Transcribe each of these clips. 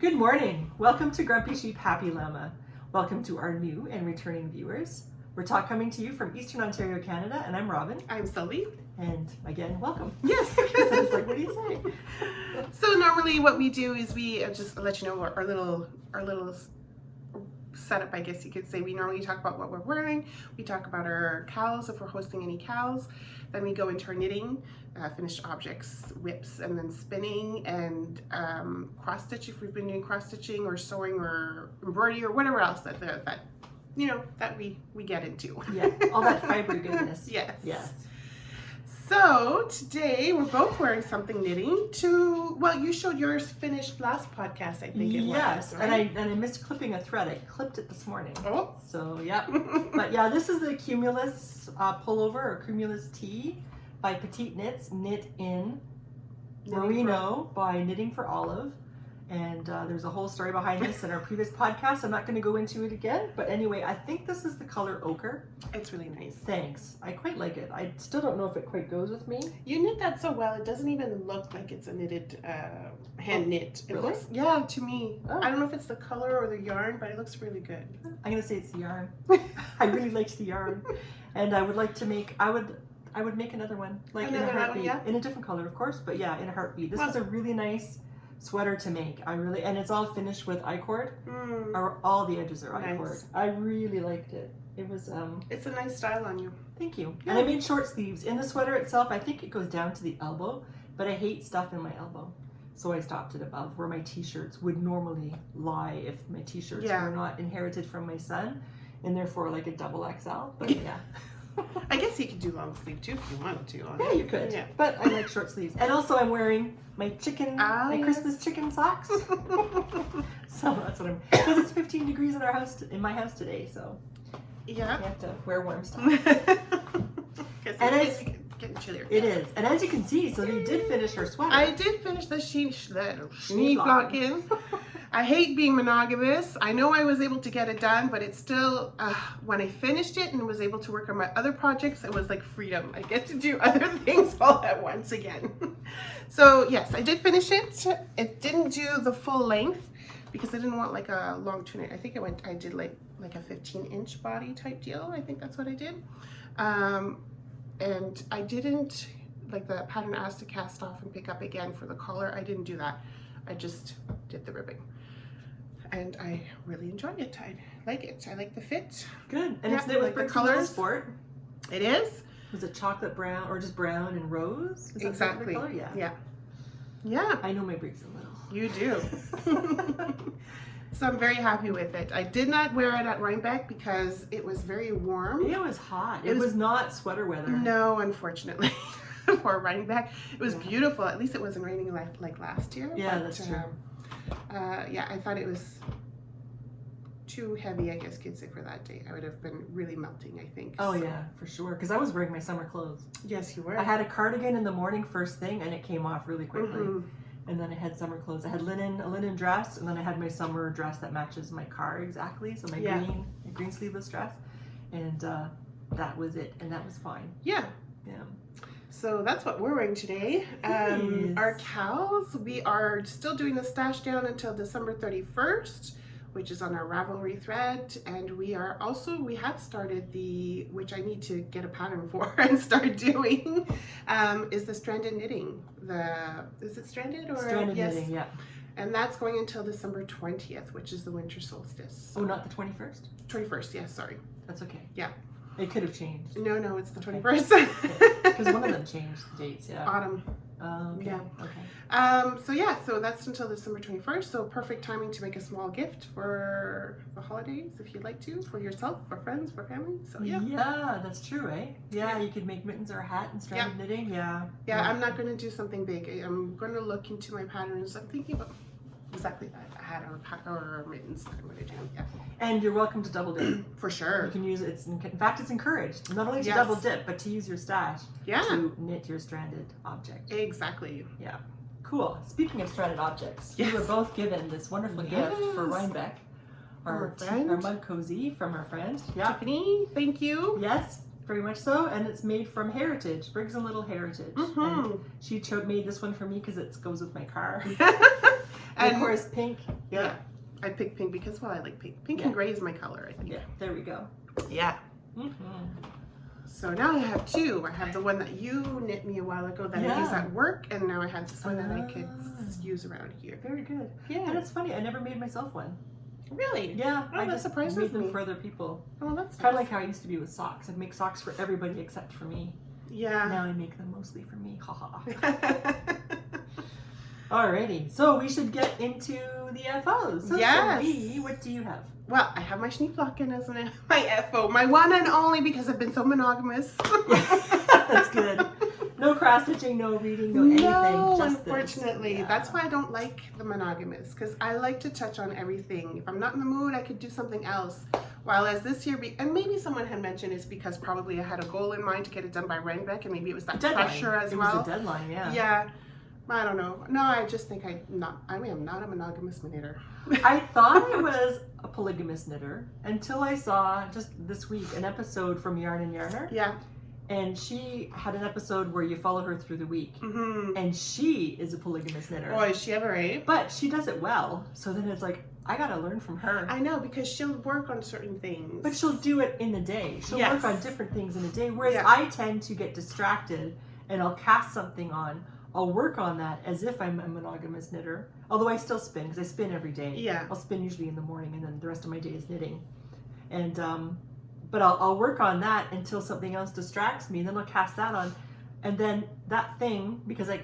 Good morning. Welcome to Grumpy Sheep Happy Llama. Welcome to our new and returning viewers. We're coming to you from Eastern Ontario, Canada, and I'm Robin. I'm Sylvie. And again, welcome. Yes. I was like, what do you say? So normally what we do is we just let you know our little setup, I guess you could say. We normally talk about what we're wearing. We talk about our cows, if we're hosting any cows. Then we go into our knitting, finished objects, whips, and then spinning and cross stitch if we've been doing cross stitching or sewing or embroidery or whatever else that we get into. Yeah, all that fiber goodness. Yes. Yes. So today we're both wearing something knitting well, you showed yours finished last podcast, I think it was. Yes, right? and I missed clipping a thread. I clipped it this morning. Oh. So, yeah. But yeah, this is the Cumulus pullover or Cumulus tee by Petite Knits, knit in Merino by Knitting for Olive. And there's a whole story behind this in our previous podcast. I'm not going to go into it again. But anyway, I think this is the color ochre. It's really nice. Thanks. I quite like it. I still don't know if it quite goes with me. You knit that so well. It doesn't even look like it's a knitted, hand knit. It really? looks, yeah, to me. Oh. I don't know if it's the color or the yarn, but it looks really good. I'm going to say it's the yarn. I really liked the yarn. And I would like to make, I would make another one. Like Another in a one, heartbeat. yeah. In a different color, of course. But yeah, in a heartbeat. This Well, was a really nice sweater to make. And it's all finished with I-cord. Mm, All the edges are Nice. I-cord. I really liked it. It was it's a nice style on you. thank you. Yeah. And I made short sleeves. In the sweater itself, I think it goes down to the elbow, but I hate stuff in my elbow. So I stopped it above where my t-shirts would normally lie if my t-shirts Yeah. were not inherited from my son, and therefore like a double XL. But yeah. I guess you could do long sleeve too if you wanted to. On Yeah, it. you could. Yeah. But I like short sleeves. And also I'm wearing my my yes. Christmas chicken socks. So that's what because it's 15 degrees in our house, in my house today, so Yeah. I have to wear warm stuff. And And it's getting chillier. It is. And as you can see, so they did finish her sweater. I did finish the Schneeflocken. I hate being monogamous. I know I was able to get it done, but it's still, when I finished it and was able to work on my other projects, it was like freedom. I get to do other things all at once again. So yes, I did finish it. It didn't do the full length because I didn't want like a long tunic. I think I did like a 15-inch body type deal. I think that's what I did. And I didn't, like the pattern asked to cast off and pick up again for the collar. I didn't do that. I just did the ribbing. And I really enjoyed it. I like it. I like the fit. Good. And Yeah, it's knit with like the Bricks and Little colors. Sport. It is. Was it chocolate brown or just brown and rose? Is that the Exactly. color? Yeah. Yeah. Yeah. I know my Bricks and Little. You do. So I'm very happy with it. I did not wear it at Rhinebeck because it was very warm. It was hot. It was not sweater weather. No, unfortunately. For Rhinebeck. It was beautiful. At least it wasn't raining like last year. Yeah, but, that's true. Yeah, I thought it was too heavy, I guess kids say, for that day. I would have been really melting, I think. Oh So- yeah, for sure. Because I was wearing my summer clothes. Yes, you were. I had a cardigan in the morning first thing, and it came off really quickly. Mhm. And then I had summer clothes. I had a linen dress, and then I had my summer dress that matches my car exactly. So my Yeah. green sleeveless dress, and that was it, and that was fine. Yeah. Yeah. So that's what we're wearing today. Yes. Our cows, we are still doing the stash down until December 31st, which is on our Ravelry thread. And we have started which I need to get a pattern for and start doing, is the stranded knitting. Is it stranded or? Stranded yes. knitting, yeah. And that's going until December 20th, which is the winter solstice. Oh, not the 21st? 21st, yes, sorry. That's okay. Yeah. It could have changed. No, it's the Okay. 21st. Because one of them changed the dates, yeah. Autumn. Okay. Yeah. Okay. So that's until December 21st. So perfect timing to make a small gift for the holidays if you'd like to, for yourself, for friends, for family. So yeah. Yeah, that's true, eh? Yeah, you could make mittens or a hat and stranded knitting. Yeah. Yeah, I'm not going to do something big. I'm going to look into my patterns. I'm thinking about exactly that, a hat or mittens that I'm going to do. Yeah. And you're welcome to double dip. For sure. You can use it. In fact, it's encouraged not only to Yes. double dip, but to use your stash Yeah. to knit your stranded object. Exactly. Yeah. Cool. Speaking of stranded objects, Yes. we were both given this wonderful gift for Yes. Rhinebeck. Our friend. Our mug cozy from our friend. Yeah. Tiffany, thank you. Yes, very much so. And it's made from Heritage, Briggs and Little Heritage. Mhm. And she made this one for me because it goes with my car. And of course, pink. Yeah. I picked pink because, well, I like pink. Pink and gray is my color, I think. Yeah, there we go. Yeah. So now I have two. I have the one that you knit me a while ago that I use at work, and now I have this one that I could use around here. Very good. Yeah. And it's funny, I never made myself one. Really? Yeah. Oh, I that just surprises made them me. for other people. Oh, that's kind of like how I used to be with socks. I'd make socks for everybody except for me. Yeah. Now I make them mostly for me. Haha. Alrighty. So we should get into the FOs. So Yes. Sophie, what do you have? Well, I have my Schneeflocken as my FO. My one and only because I've been so monogamous. That's good. No cross stitching, no reading, no anything. No, just unfortunately. This. Yeah. That's why I don't like the monogamous, because I like to touch on everything. If I'm not in the mood, I could do something else. While as this year, and maybe someone had mentioned it's because probably I had a goal in mind to get it done by Rhinebeck, and maybe it was that pressure as well. It was a deadline, yeah. Yeah. I don't know. No, I just think I'm not a monogamous knitter. I thought I was a polygamous knitter until I saw just this week an episode from Yarn and Yarner. Yeah. And she had an episode where you follow her through the week. Mm-hmm. And she is a polygamous knitter. Oh, is she ever, eh? But she does it well. So then it's like, I gotta learn from her. I know, because she'll work on certain things. But she'll do it in the day. She'll Yes. work on different things in the day. Whereas Yeah. I tend to get distracted and I'll cast something on. I'll work on that as if I'm a monogamous knitter. Although I still spin, because I spin every day. Yeah. I'll spin usually in the morning and then the rest of my day is knitting. And but I'll work on that until something else distracts me, and then I'll cast that on. And then that thing, because I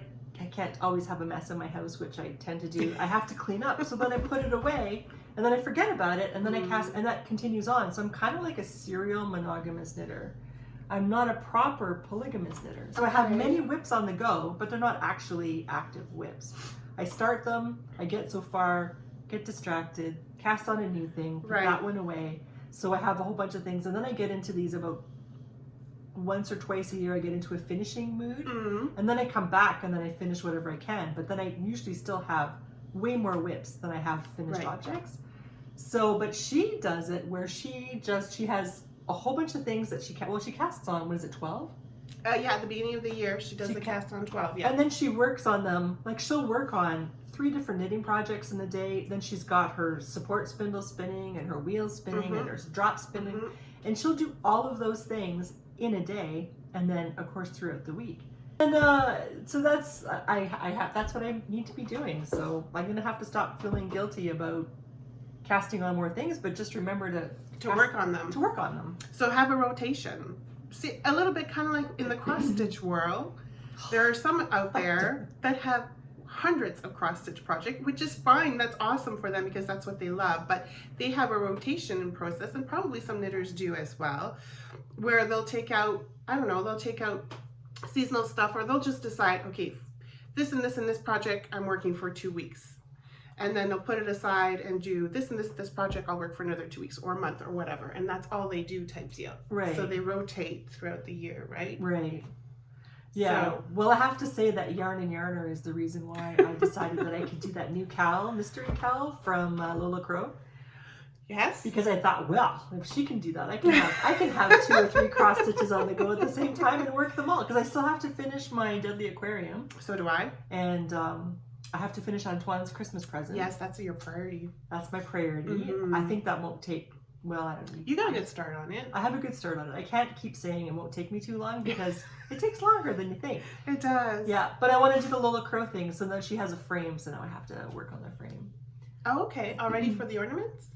can't always have a mess in my house, which I tend to do, I have to clean up. So then I put it away, and then I forget about it, and then I cast, and that continues on. So I'm kind of like a serial monogamous knitter. I'm not a proper polygamous knitter. So I have many whips on the go, but they're not actually active whips. I start them, I get so far, get distracted, cast on a new thing, put that one away. So I have a whole bunch of things, and then I get into these about once or twice a year. I get into a finishing mood, and then I come back and then I finish whatever I can. But then I usually still have way more whips than I have finished objects. So, but she does it where she has a whole bunch of things that she casts on. What is it, 12? Yeah, at the beginning of the year, she does the cast on 12. Yeah, and then she works on them. Like she'll work on 3 different knitting projects in the day. Then she's got her support spindle spinning and her wheel spinning and her drop spinning, and she'll do all of those things in a day, and then of course throughout the week. And so that's that's what I need to be doing. So I'm gonna have to stop feeling guilty about casting on more things, but just remember to work on them. To work on them. So have a rotation. See, a little bit kind of like in the cross stitch world, there are some out there that have hundreds of cross stitch projects, which is fine. That's awesome for them because that's what they love. But they have a rotation in process, and probably some knitters do as well, where they'll take out, I don't know, they'll take out seasonal stuff, or they'll just decide, okay, this and this and this project I'm working for 2 weeks. And then they'll put it aside and do this and this project I'll work for another 2 weeks or a month or whatever. And that's all they do type deal. Right. So they rotate throughout the year, right? Right. Yeah. So, well, I have to say that Yarn and Yarner is the reason why I decided that I could do that new cowl, mystery cowl from Lola Crow. Yes. Because I thought, well, if she can do that, I can have 2 or 3 cross stitches on the go at the same time and work them all. Because I still have to finish my Deadly Aquarium. So do I. And I have to finish Antoine's Christmas present. Yes, that's your priority. That's my priority. I think that won't take, well, I don't know. You got a good start on it. I have a good start on it. I can't keep saying it won't take me too long because it takes longer than you think. It does. Yeah, but I want to do the Lola Crow thing, so then she has a frame, so now I have to work on the frame. Oh, okay. Already for the ornaments?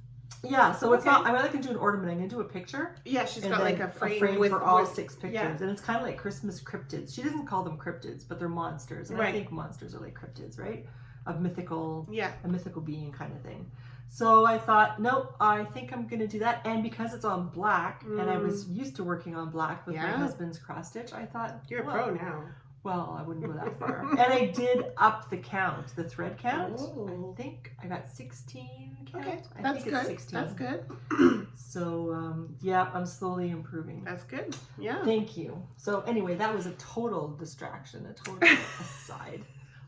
Yeah, so it's not, I'm not going to do an ornament, I'm going to do a picture. Yeah, she's got like a frame with all 6 pictures. Yeah. And it's kind of like Christmas cryptids. She doesn't call them cryptids, but they're monsters. And I think monsters are like cryptids, right? Of mythical, a mythical being kind of thing. So I thought, nope, I think I'm going to do that. And because it's on black, and I was used to working on black with my husband's cross stitch, I thought, you're a pro now. Well, I wouldn't go that far. And I did up the count, the thread count. Oh. I think I got 16 count. Okay, I that's think good. It's 16. That's good. So, yeah, I'm slowly improving. That's good. Yeah. Thank you. So anyway, that was a total distraction, a total aside.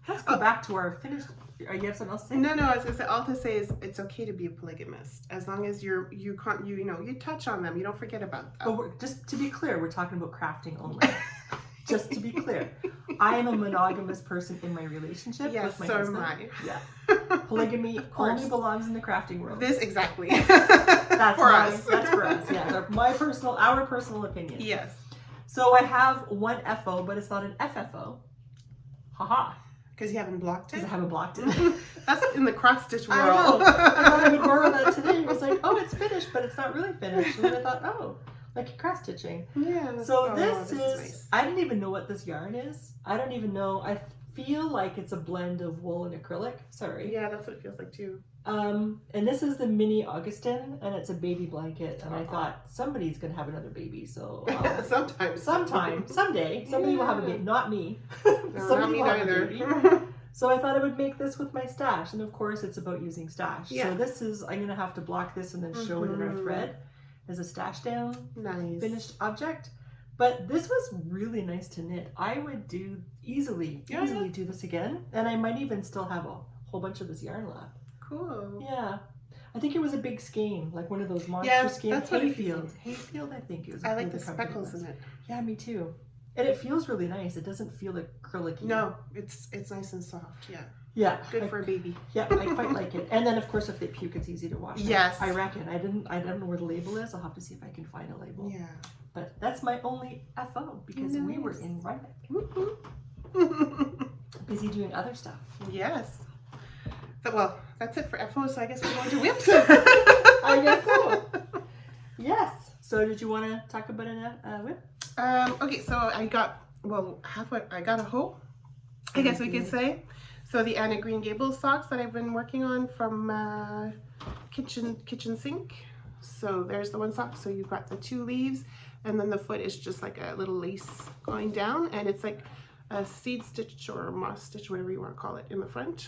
Let's go back to our finished. Are you have something else to say? No, I was gonna say, all to say is it's okay to be a polygamist as long as you touch on them, you don't forget about them. But just to be clear, we're talking about crafting only. Just to be clear, I am a monogamous person in my relationship with my husband. Yes, so am I. Yeah. Polygamy Of course. only belongs in the crafting world. This exactly. That's for my, us. That's for us. Yeah, our personal opinion. Yes. So I have one FO, but it's not an FFO. Haha. Because you haven't blocked it? Because I haven't blocked it. That's in the cross stitch world. I know. I thought I would borrow that today. It was like, oh, it's finished, but it's not really finished. And then I thought, oh, like cross stitching. Yeah. So Oh, this is, nice. I didn't even know what this yarn is. I don't even know. I feel like it's a blend of wool and acrylic. Sorry. Yeah, that's what it feels like too. And this is the mini Augustin, and it's a baby blanket. And I thought somebody's gonna have another baby, so someday, somebody will have a baby. Not me. No, not me will have a neither. baby. So I thought I would make this with my stash, and of course it's about using stash. Yeah. So this is, I'm gonna have to block this and then show it in our thread as a stash down Nice. finished object. But this was really nice to knit. I would easily do this again, and I might even still have a whole bunch of this yarn left. Cool. Yeah, I think it was a big skein, like one of those monster skeins. that's what it Hayfield. Hayfield, I think it was. I like the speckles in it. Yeah, me too. And it feels really nice. It doesn't feel acrylic-y. No, it's nice and soft. Yeah. Yeah. Good for a baby. Yeah, I quite like it. And then of course if they puke, it's easy to wash. Yes. I reckon. I don't know where the label is. I'll have to see if I can find a label. Yeah. But that's my only FO because we were in Rhinebeck. Busy doing other stuff. Yes. Well, that's it for FO, so I guess we're going to whips. I guess so. Yes. So did you want to talk about a whip? Okay, so I got, I got a hoe, I guess we could say. So the Anna Green Gables socks that I've been working on from kitchen sink. So there's the one sock. So you've got the two leaves, and then the foot is just like a little lace going down, and it's like a seed stitch or moss stitch, whatever you want to call it, in the front.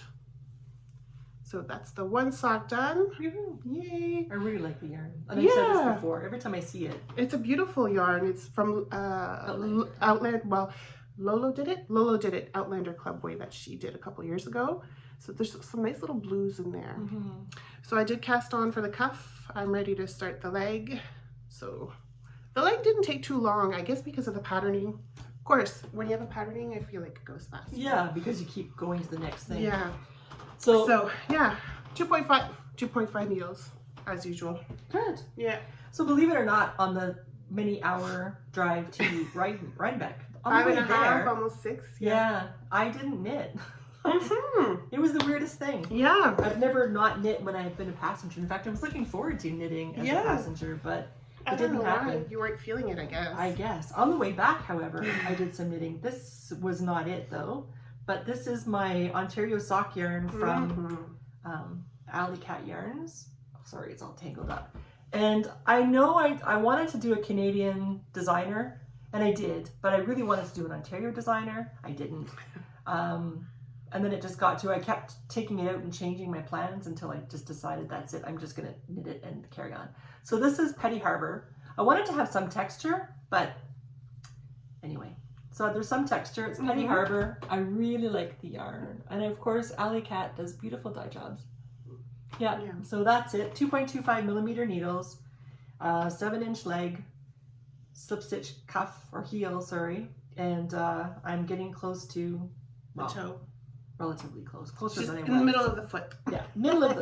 So that's the one sock done. Yay! I really like the yarn. And I've said this before. Every time I see it. It's a beautiful yarn. It's from Outland. Well, Lolo did it. Outlander Clubway that she did a couple years ago. So there's some nice little blues in there. So I did cast on for the cuff. I'm ready to start the leg. So the leg didn't take too long, I guess, because of the patterning. Of course, when you have a patterning, I feel like it goes fast. Yeah, because you keep going to the next thing. Yeah. So yeah, 2.5 needles as usual. Good. Yeah. So believe it or not, on the many hour drive to Rhinebeck, on the way 5.5, there, almost 6. Yeah, I didn't knit. It was the weirdest thing. Yeah. I've never not knit when I've been a passenger. In fact, I was looking forward to knitting as a passenger, but it didn't happen. You weren't feeling it, I guess. I guess. On the way back, however, I did some knitting. This was not it, though. But this is my Ontario sock yarn from Alley Cat Yarns. Oh, sorry, it's all tangled up. And I know I wanted to do a Canadian designer, and I did. But I really wanted to do an Ontario designer. I didn't. And then it just got to, I kept taking it out and changing my plans until I just decided that's it. I'm just going to knit it and carry on. So this is Petty Harbor. I wanted to have some texture, but anyway. So there's some texture. It's Petty Harbor. I really like the yarn. And of course, Alley Cat does beautiful dye jobs. Yeah, so that's it. 2.25 millimeter needles, 7-inch leg, slip stitch cuff or heel, sorry. And I'm getting close to the toe. Relatively close, closer Just than I was. in the middle of the foot. Yeah, middle of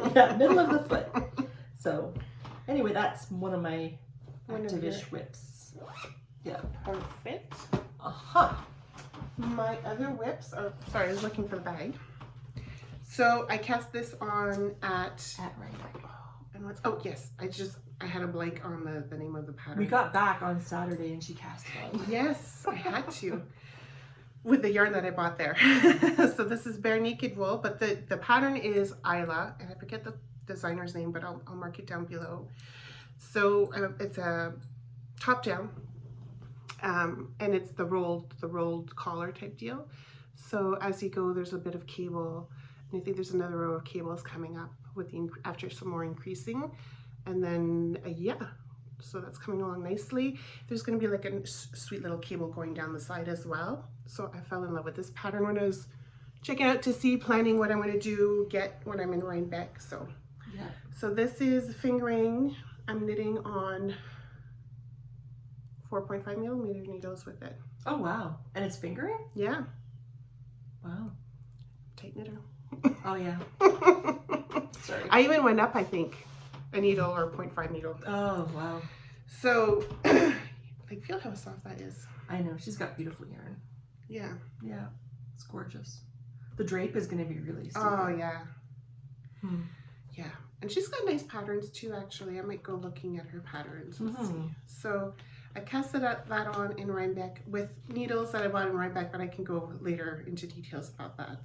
the foot. So, anyway, that's one of my active-ish whips. Yeah. Perfect. My other whips are, sorry, I was looking for the bag. So I cast this on at Rhinebeck. Yes, I had a blank on the name of the pattern. We got back on Saturday and she cast it on. Yes, I had to. With the yarn that I bought there. So this is Bare Naked Wool, but the pattern is Isla, and I forget the designer's name, but I'll mark it down below. So it's a top down, and it's the rolled collar type deal. So as you go, there's a bit of cable, and I think there's another row of cables coming up with after some more increasing, and then so that's coming along nicely. There's going to be like a sweet little cable going down the side as well. So I fell in love with this pattern when I was checking out to see, planning what I'm going to get when I'm in Rhinebeck. So so this is fingering. I'm knitting on 4.5 millimeter needles with it. Oh wow. And it's fingering? Yeah. Wow. Tight knitter. Oh yeah. Sorry. I even went up, I think, a needle or 0.5 needle. Oh wow. So, like, feel how soft that is. I know, she's got beautiful yarn. Yeah. Yeah, it's gorgeous. The drape is going to be really super. Oh, yeah. Hmm. Yeah. And she's got nice patterns too, actually. I might go looking at her patterns and see. So I casted that on in Rhinebeck with needles that I bought in Rhinebeck, but I can go later into details about that.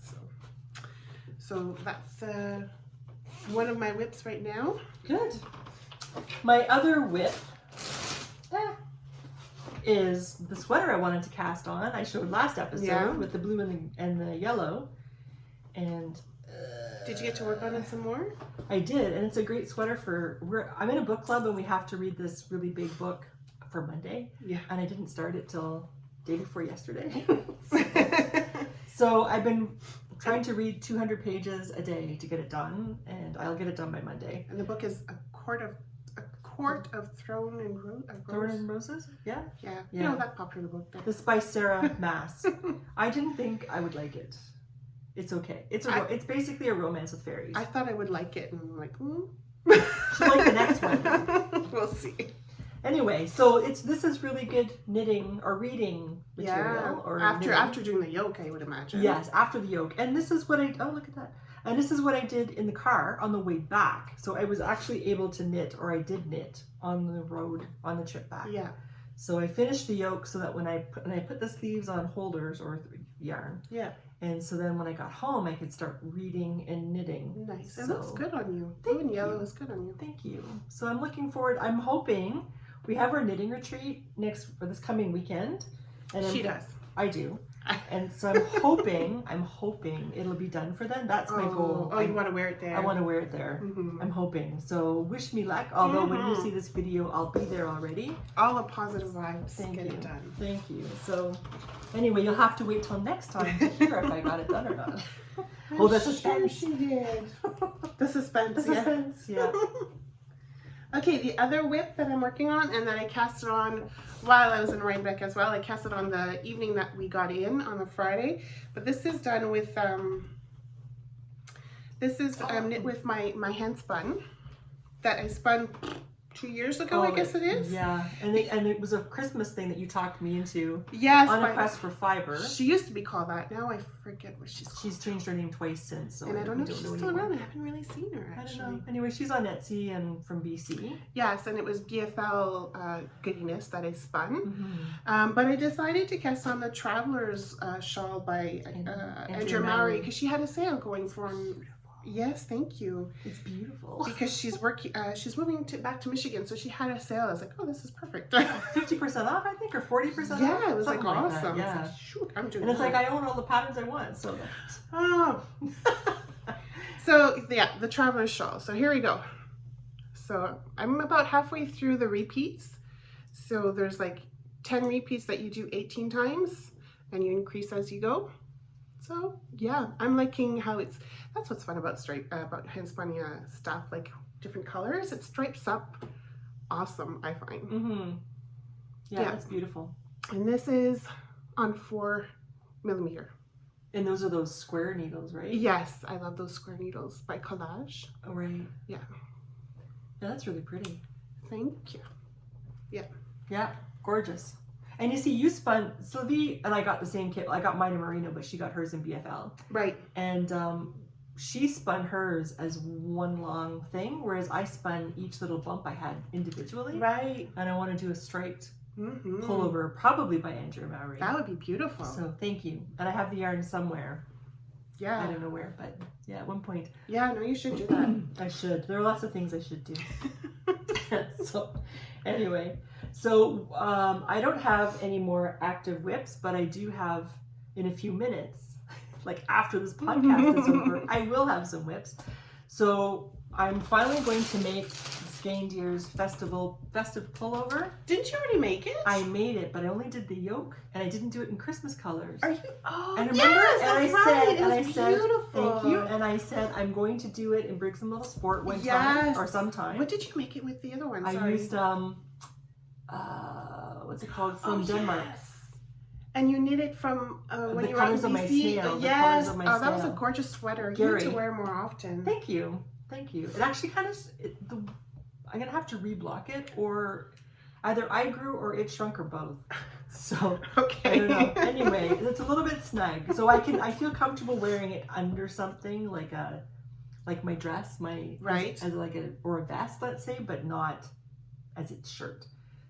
So that's one of my whips right now. Good. My other whip is the sweater I wanted to cast on. I showed last episode with the blue and the yellow. And did you get to work on it some more? I did, and it's a great sweater I'm in a book club and we have to read this really big book for Monday. Yeah. And I didn't start it till day before yesterday. So I've been trying to read 200 pages a day to get it done, and I'll get it done by Monday. And the book is a quart of Throne and Roses? Yeah. Yeah. You know that popular book there. This is by Sarah Maas. I didn't think I would like it. It's okay. It's basically a romance with fairies. I thought I would like it, and I'm like, She'll like the next one. We'll see. Anyway, so this is really good knitting or reading material. Or after doing the yoke, I would imagine. Yes, after the yoke. And this is what look at that. And this is what I did in the car on the way back. So I was actually able to knit, or I did knit on the road on the trip back. Yeah. So I finished the yoke so that when I put the sleeves on holders or yarn. Yeah. And so then when I got home, I could start reading and knitting. Nice. It looks good on you. Blue and yellow is good on you. Thank you. So I'm looking forward. I'm hoping we have our knitting retreat this coming weekend. And she does. I do. And so I'm hoping it'll be done for then. That's my goal. Oh, you want to wear it there? I want to wear it there. Mm-hmm. I'm hoping. So wish me luck. Although when you see this video, I'll be there already. All the positive vibes. Get it done. Thank you. So anyway, you'll have to wait till next time to hear if I got it done or not. Oh, the suspense. Sure she did. The suspense. The suspense. Yeah. Okay, the other whip that I'm working on and that I cast it on while I was in Rhinebeck as well. I cast it on the evening that we got in on a Friday. But this is done with, knit with my hand spun that I spun 2 years ago, I guess it is. Yeah, and it was a Christmas thing that you talked me into. Yes. On a quest for fiber. She used to be called that. Now I forget what she's called. She's changed her name twice since. So and I don't know if she's still around. I haven't really seen her, actually. I don't know. Anyway, she's on Etsy and from BC. Yes, and it was BFL goodiness that I spun. Mm-hmm. But I decided to cast on the Traveler's shawl by Andrea Mowry because she had a sale going from... Yes, thank you. It's beautiful. Because she's working. She's moving back to Michigan, so she had a sale. I was like, oh, this is perfect. 50% off, I think, or 40% off. Yeah, it was like awesome. Like yeah. Like, shoot, I'm doing. And it's like I own all the patterns I want. So. Oh. So yeah, the Traveler's shawl. So here we go. So I'm about halfway through the repeats. So there's like 10 repeats that you do 18 times, and you increase as you go. So yeah, I'm liking how that's what's fun about about hand spun stuff, like different colors. It stripes up awesome, I find. Mm-hmm. Yeah, it's beautiful. And this is on 4mm. And those are those square needles, right? Yes, I love those square needles by Collage. Oh, right. Yeah. Yeah, that's really pretty. Thank you. Yeah. Yeah, gorgeous. And you see, you spun, Sylvie and I got the same kit. I got mine in Merino, but she got hers in BFL. Right. And she spun hers as one long thing, whereas I spun each little bump I had individually. Right. And I want to do a striped pullover, probably by Andrea Mowry. That would be beautiful. So thank you. And I have the yarn somewhere. Yeah. I don't know where, but yeah, at one point. Yeah, no, you should do that. I should. There are lots of things I should do. So anyway. So I don't have any more active whips, but I do have in a few minutes, like after this podcast is over, I will have some whips. So I'm finally going to make Skeindier's festive pullover. Didn't you already make it? I made it, but I only did the yoke, and I didn't do it in Christmas colors. Are you? Oh, and remember, yes, and that's right. I said, beautiful. Thank you. And I said I'm going to do it in Briggs and Little Sport one time or sometime. What did you make it with the other one? I used what's it called, from Denmark. Yes. And you knit it from when The you were out in colours of my BC. snail, the Yes. colours of my That was a snail. gorgeous sweater. You Gary. need to wear more often. Thank you. Thank you. It actually kind of, I'm going to have to reblock it, or either I grew or it shrunk or both. So, Okay. I don't know. Anyway, it's a little bit snug. So I feel comfortable wearing it under something like my dress, Right. or a vest, let's say, but not as its shirt.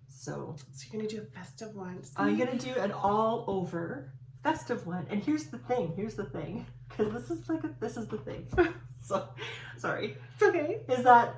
So you're going to do a festive one. See? I'm going to do an all over festive one. And here's the thing, because this is the thing. So, sorry. It's okay. Is that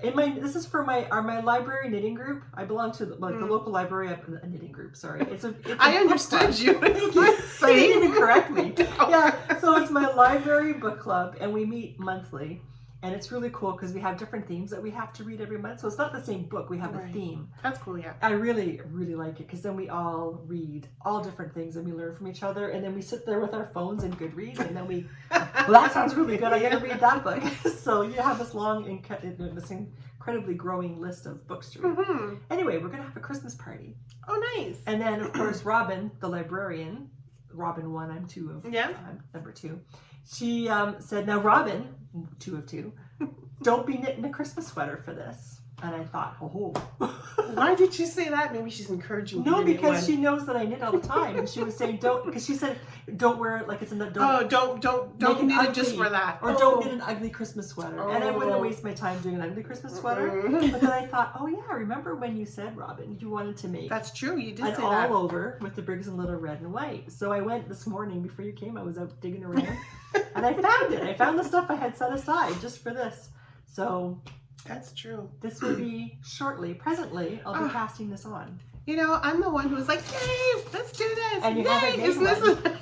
this is for my library knitting group. I belong to the local library, a knitting group. Sorry, it's a I understood you. You didn't even correct me. Yeah, so it's my library book club, and we meet monthly, and it's really cool because we have different themes that we have to read every month. So it's not the same book; we have a theme. That's cool. Yeah. I really, really like it because then we all read all different things and we learn from each other, and then we sit there with our phones and Goodreads, and then we. Well, that sounds really good. I got to read that book. So you have this long, this incredibly growing list of books to read. Mm-hmm. Anyway, we're gonna have a Christmas party. Oh, nice. And then, of course, Robin, the librarian, Robin 1, I'm 2 of. Yeah. I'm number 2. She said, "Now, Robin, 2 of 2, don't be knitting a Christmas sweater for this." And I thought, oh. Why did she say that? Maybe she's encouraging you. No, to knit because one. she knows that I knit all the time, and she was saying because she said don't wear it like it's in the don't knit it just for that, or don't knit an ugly Christmas sweater. And I wouldn't waste my time doing an ugly Christmas sweater. But then I thought, oh yeah, remember when you said, Robin, you wanted to make That's true. You did an say all that. over with the Briggs and Little red and white. So I went this morning before you came. I was out digging around, and I found it. I found the stuff I had set aside just for this. So. That's true. This will be presently, I'll be casting this on. You know, I'm the one who was like, yay, let's do this. And you yay, haven't made isn't this one.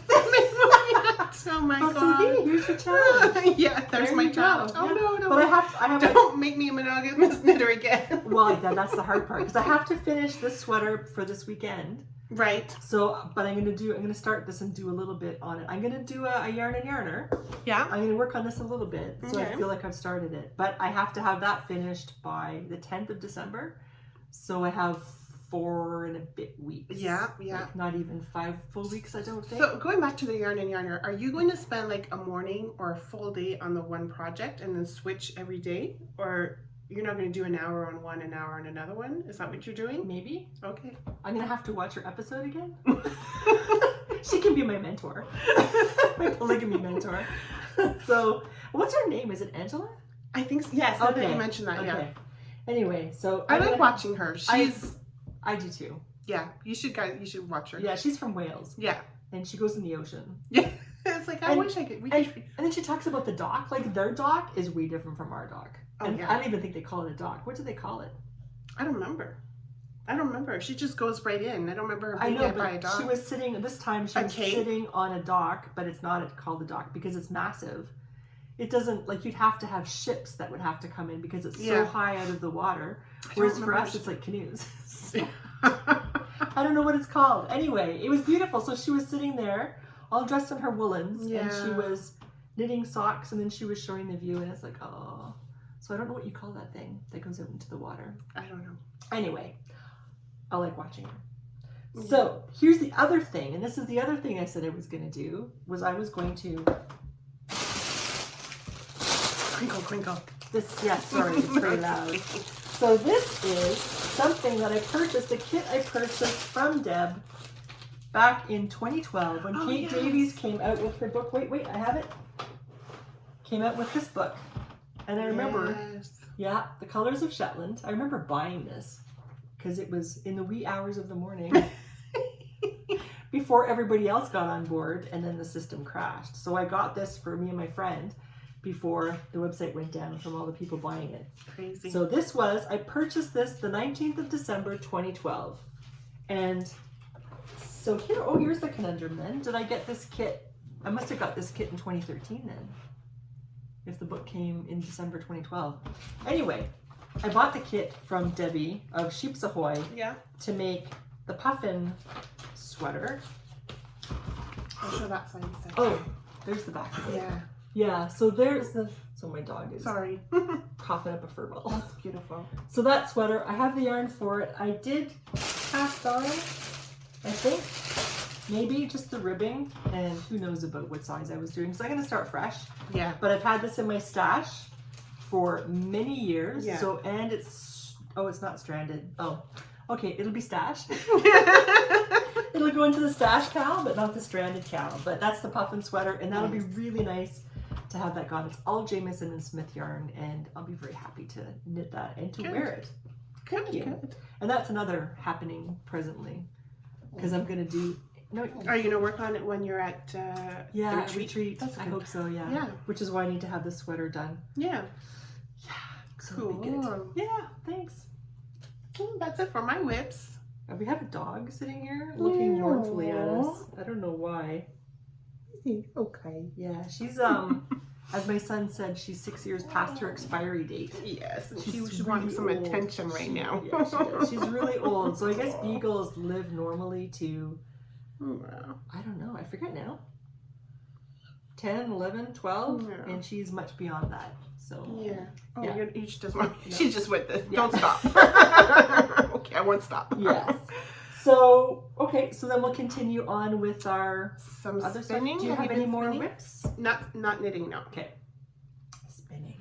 Oh my Well, god. see, here's your challenge. Yeah, there's There my you go. challenge. Oh Yeah. no. But I have Don't make me a monogamous knitter again. well, that's the hard part, because I have to finish this sweater for this weekend. Right. So, but I'm gonna start this and do a little bit on it. I'm gonna do a yarn and yarner. Yeah. I'm gonna work on this a little bit, so Okay. I feel like I've started it. But I have to have that finished by the 10th of December. So I have 4 and a bit weeks. Yeah. Like not even 5 full weeks, I don't think. So going back to the yarn and yarner, are you going to spend like a morning or a full day on the one project and then switch every day? Or you're not going to do an hour on one, an hour on another one? Is that what you're doing? Maybe. Okay. I'm gonna have to watch her episode again. She can be my mentor, my polygamy mentor. So, what's her name? Is it Angela? I think so. Yes. I think you mentioned that. Yeah. Anyway, so I like watching her. She's. I do too. Yeah. You should watch her. Yeah, she's from Wales. Yeah. And she goes in the ocean. Yeah. It's like I wish I could. And then she talks about the dock. Like their dock is way different from our dock. Oh, and yeah. I don't even think they call it a dock. What do they call it? I don't remember. She just goes right in. I don't remember her I being know, hit by a but dog. she was sitting this time. She was sitting on a dock, but it's not called a dock because it's massive. It doesn't like you'd have to have ships that would have to come in because it's so high out of the water. Whereas for us, it's like canoes. So, I don't know what it's called. Anyway, it was beautiful. So she was sitting there, all dressed in her woolens, and she was knitting socks, and then she was showing the view, and it's like, oh. So I don't know what you call that thing that goes out into the water. I don't know. Anyway, I like watching her. So here's the other thing, and this is the other thing I said I was going to do, was I was going to... Crinkle. Sorry, it's very loud. So this is something that I purchased, a kit I purchased from Deb back in 2012 when Kate Davies came out with her book. Wait, I have it. Came out with this book. And I remember, The Colors of Shetland. I remember buying this because it was in the wee hours of the morning before everybody else got on board, and then the system crashed. So I got this for me and my friend before the website went down from all the people buying it. Crazy. So I purchased this the 19th of December 2012. And so here's the conundrum then. Did I get this kit? I must have got this kit in 2013 then, if the book came in December 2012. Anyway, I bought the kit from Debbie of Sheep's Ahoy to make the puffin sweater. I'll show that side. Oh, there's the back of it. Yeah, so my dog is coughing up a fur ball. That's beautiful. So that sweater, I have the yarn for it. I did cast on, I think. maybe just the ribbing, and who knows about what size I was doing. So I'm going to start fresh. Yeah. But I've had this in my stash for many years. Yeah. So, and it's not stranded. Oh, okay. It'll be stashed. It'll go into the stash cowl, but not the stranded cowl. But that's the puffin sweater, and that'll be really nice to have that gone. It's all Jameson and Smith yarn, and I'll be very happy to knit that and to wear it. Good, good. And that's another happening presently, because I'm going to do... No, are you going to work on it when you're at the retreat? That's I hope so, yeah. Yeah. Which is why I need to have this sweater done. Yeah. Yeah. So Cool. it'll be good. Yeah, thanks. That's it for my whips. We have a dog sitting here looking mournfully at us. I don't know why. Okay. Yeah, she's as my son said, she's 6 years past her expiry date. Yes, She's she wants really some old. attention right now. Yeah, she does. She's really old. So I guess beagles live normally to, I don't know, I forget now. 10, 11, 12, Yeah. and she's much beyond that. So Yeah. Oh, yeah. you just want. She's just with this. Yeah. Don't stop. Okay, I won't stop. Yes. So okay, so then we'll continue on with our Some other spinning. stuff. Do you have any more spinning? whips? Not knitting, no. Okay. Spinning.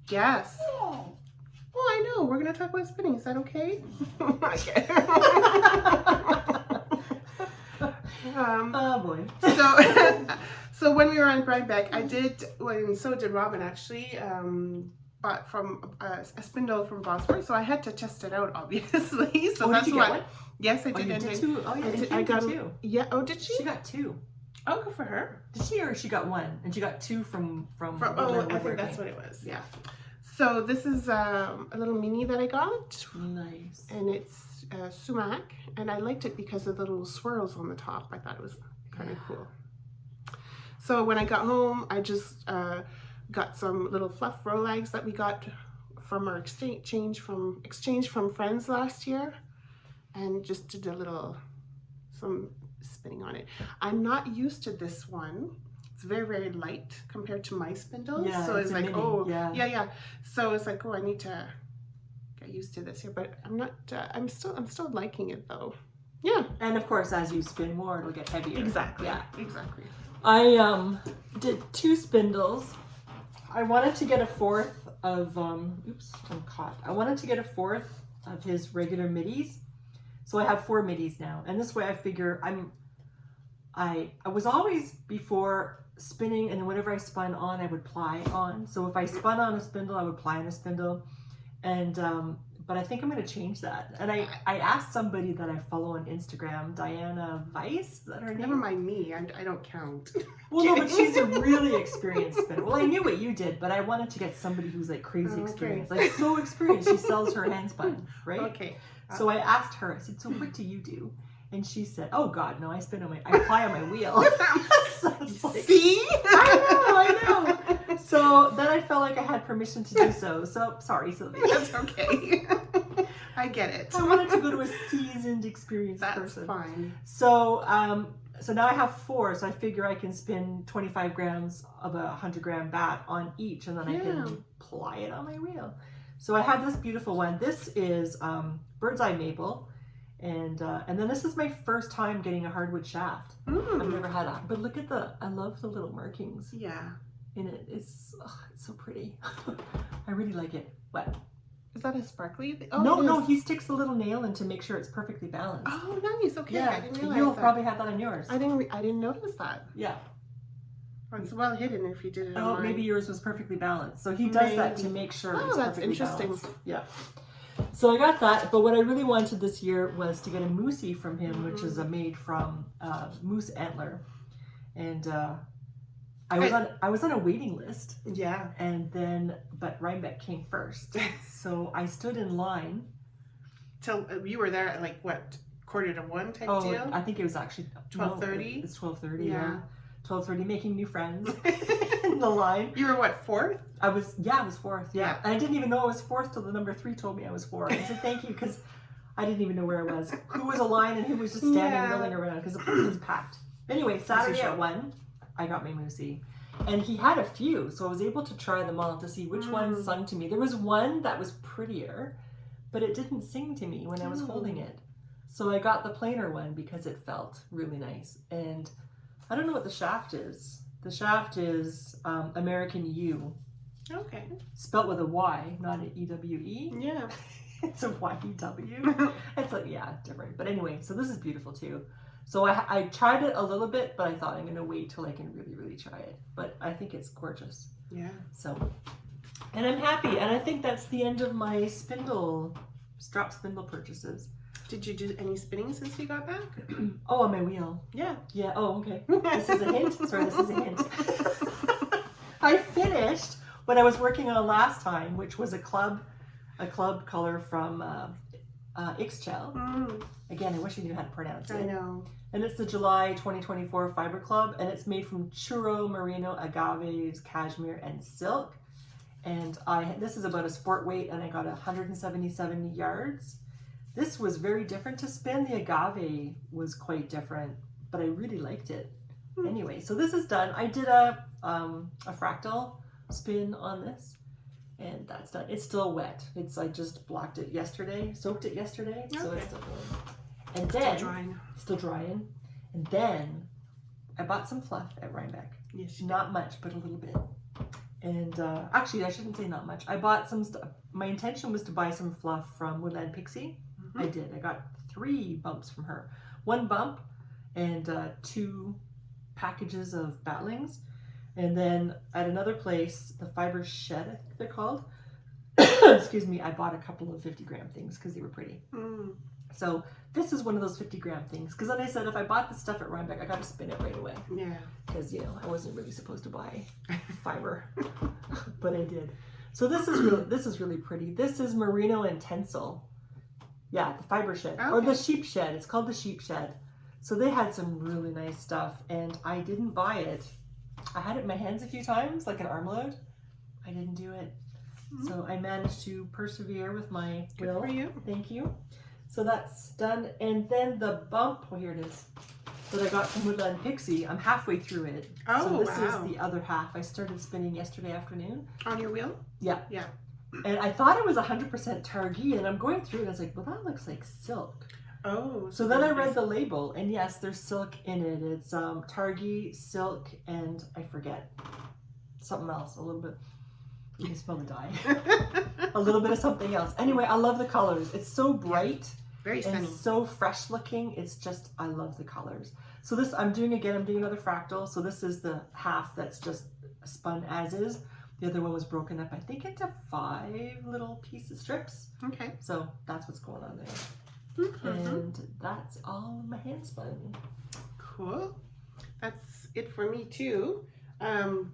Yes. Oh, I know. We're gonna talk about spinning. Is that okay? Okay. Oh boy. So when we were on Rhinebeck, I did, and so did Robin actually, bought from a spindle from Bosworth. So I had to test it out, obviously. So that's did you what. get one? Yes, I Oh, did. you did two. Oh, yeah, I got two. Yeah. Oh, did she? She got two. Oh, good for her. Did she, or she got one? And she got two from Oh, Woodland I think Woodworking. that's what it was. Yeah. So this is a little mini that I got, Nice. and it's sumac, and I liked it because of the little swirls on the top. I thought it was kind of cool. So when I got home, I just got some little fluff rolags that we got from our exchange from friends last year, and just did some spinning on it. I'm not used to this one. It's very, very light compared to my spindles. Yeah, so it's like, mini. oh, Yeah. yeah. So it's like, oh, I need to get used to this here. But I'm not. I'm still liking it though. Yeah. And of course, as you spin more, it'll get heavier. Exactly. Yeah. Exactly. I did two spindles. I wanted to get a fourth of oops, I'm caught. I wanted to get a fourth of his regular middies. So I have 4 middies now. And this way I figure I was always before spinning, and then whenever I spun on, I would ply on. So if I spun on a spindle, I would ply on a spindle. And but I think I'm going to change that. And I asked somebody that I follow on Instagram, Diana Weiss, is that her name? Never mind me. I don't count. Well, no, but she's a really experienced spinner. Well, I knew what you did, but I wanted to get somebody who's like crazy experienced, like so experienced. She sells her hand spun, right? Okay. So I asked her, I said, so what do you do? And she said, oh God, no, I ply on my wheel. So it's like, See? I know. So then I felt like I had permission to do so. So sorry, Sylvia. That's okay. I get it. I wanted to go to a seasoned, experienced That's person. fine. So so now I have 4, so I figure I can spin 25 grams of a 100-gram bat on each, and then I can ply it on my wheel. So I have this beautiful one. This is Bird's Eye Maple, and then this is my first time getting a hardwood shaft. I've never had a, but look at I love the little markings Yeah. in it. It's so pretty. I really like it. What? Is that a sparkly? Oh, No, he sticks a little nail in to make sure it's perfectly balanced. Oh, nice. Okay, Yeah, I didn't realize you'll that. probably have that on yours. I didn't notice that. Yeah. Oh, it's well hidden if you did it. Oh, online. maybe yours was perfectly balanced. So he does that to Maybe. make sure Oh, it's that's perfectly interesting. balanced. Yeah. So I got that, but what I really wanted this year was to get a moosey from him, which is made from moose antler, and I was on a waiting list, Yeah. and then but Rhinebeck came first, so I stood in line. Till you were there at like what, 1:45 type Oh, deal? I think it was actually 12:30? It's 12:30. Yeah. Yeah. 12:30, making new friends in the line. You were what, 4th? I was 4th. Yeah. Yeah. And I didn't even know I was 4th till the number 3 told me I was 4. I said thank you because I didn't even know where I was. Who was a line and who was just standing milling around because the place was packed. Anyway, Saturday at 1, I got my moosey. And he had a few, so I was able to try them all to see which one sung to me. There was one that was prettier, but it didn't sing to me when I was holding it. So I got the plainer one because it felt really nice. And I don't know what the shaft is. The shaft is American U. Okay. Spelt with a Y, not an E-W-E. Yeah. It's a Y-E-W. It's like, yeah, different. But anyway, so this is beautiful too. So I tried it a little bit, but I thought I'm going to wait till I can really, really try it. But I think it's gorgeous. Yeah. So, and I'm happy. And I think that's the end of my strap spindle purchases. Did you do any spinning since you got back? Oh, on my wheel. Yeah. Yeah. Oh, okay. This is a hint. Sorry, this is a hint. I finished what I was working on last time, which was a club color from Ixchel. Mm, Again, I wish I knew how to pronounce it. I know. And it's the July 2024 Fiber Club, and it's made from churro, merino, agaves, cashmere, and silk. And this is about a sport weight, and I got 177 yards. This was very different to spin. The agave was quite different, but I really liked it. Anyway, so this is done. I did a fractal spin on this, and that's done. It's still wet. I just blocked it yesterday, soaked it yesterday, so Okay. it's still going. And then still drying. And then I bought some fluff at Rhinebeck. Yes. Not much, but a little bit. And actually, I shouldn't say not much. I bought some stuff. My intention was to buy some fluff from Woodland Pixie. I did. I got 3 bumps from her. 1 bump and 2 packages of batlings. And then at another place, the Fiber Shed, I think they're called. Excuse me, I bought a couple of 50-gram things because they were pretty. Mm. So this is one of those 50-gram things. Because then I said, if I bought this stuff at Rhinebeck, I got to spin it right away. Yeah. Because, I wasn't really supposed to buy fiber, but I did. So this is really pretty. This is merino and tencel. Yeah, the Fiber Shed, Okay. or the Sheep Shed. It's called the Sheep Shed. So they had some really nice stuff, and I didn't buy it. I had it in my hands a few times, like an arm load. I didn't do it. So I managed to persevere with my will. Good for you. Thank you. So that's done. And then the bump, here it is, that I got from Woodland Pixie, I'm halfway through it. Oh, so this wow. is the other half. I started spinning yesterday afternoon. On your wheel? Yeah. Yeah. And I thought it was 100% Targhee, and I'm going through it, and I was like, well, that looks like silk. Oh. So then I read the label, and yes, there's silk in it. It's Targhee, silk, and I forget something else. A little bit. You can smell the dye. A little bit of something else. Anyway, I love the colors. It's so bright. Very and sunny. so fresh looking. It's just, I love the colors. So this, I'm doing another fractal. So this is the half that's just spun as is. The other one was broken up, I think, into 5 little strips. Okay. So that's what's going on there. And that's all my hand spun. Cool. That's it for me too.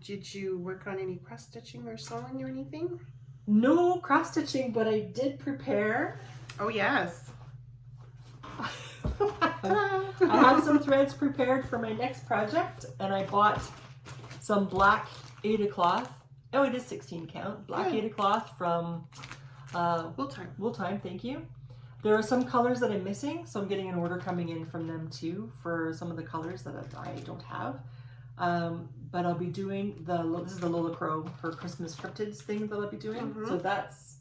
Did you work on any cross stitching or sewing or anything? No cross stitching, but I did prepare. Oh yes. I have some threads prepared for my next project, and I bought some black Aida cloth. Oh, it is 16 count. Black Aida cloth from Wool Time, thank you. There are some colors that I'm missing, so I'm getting an order coming in from them too for some of the colors that I don't have. But I'll be doing this is the Lola Crow, her Christmas cryptids thing that I'll be doing. So that's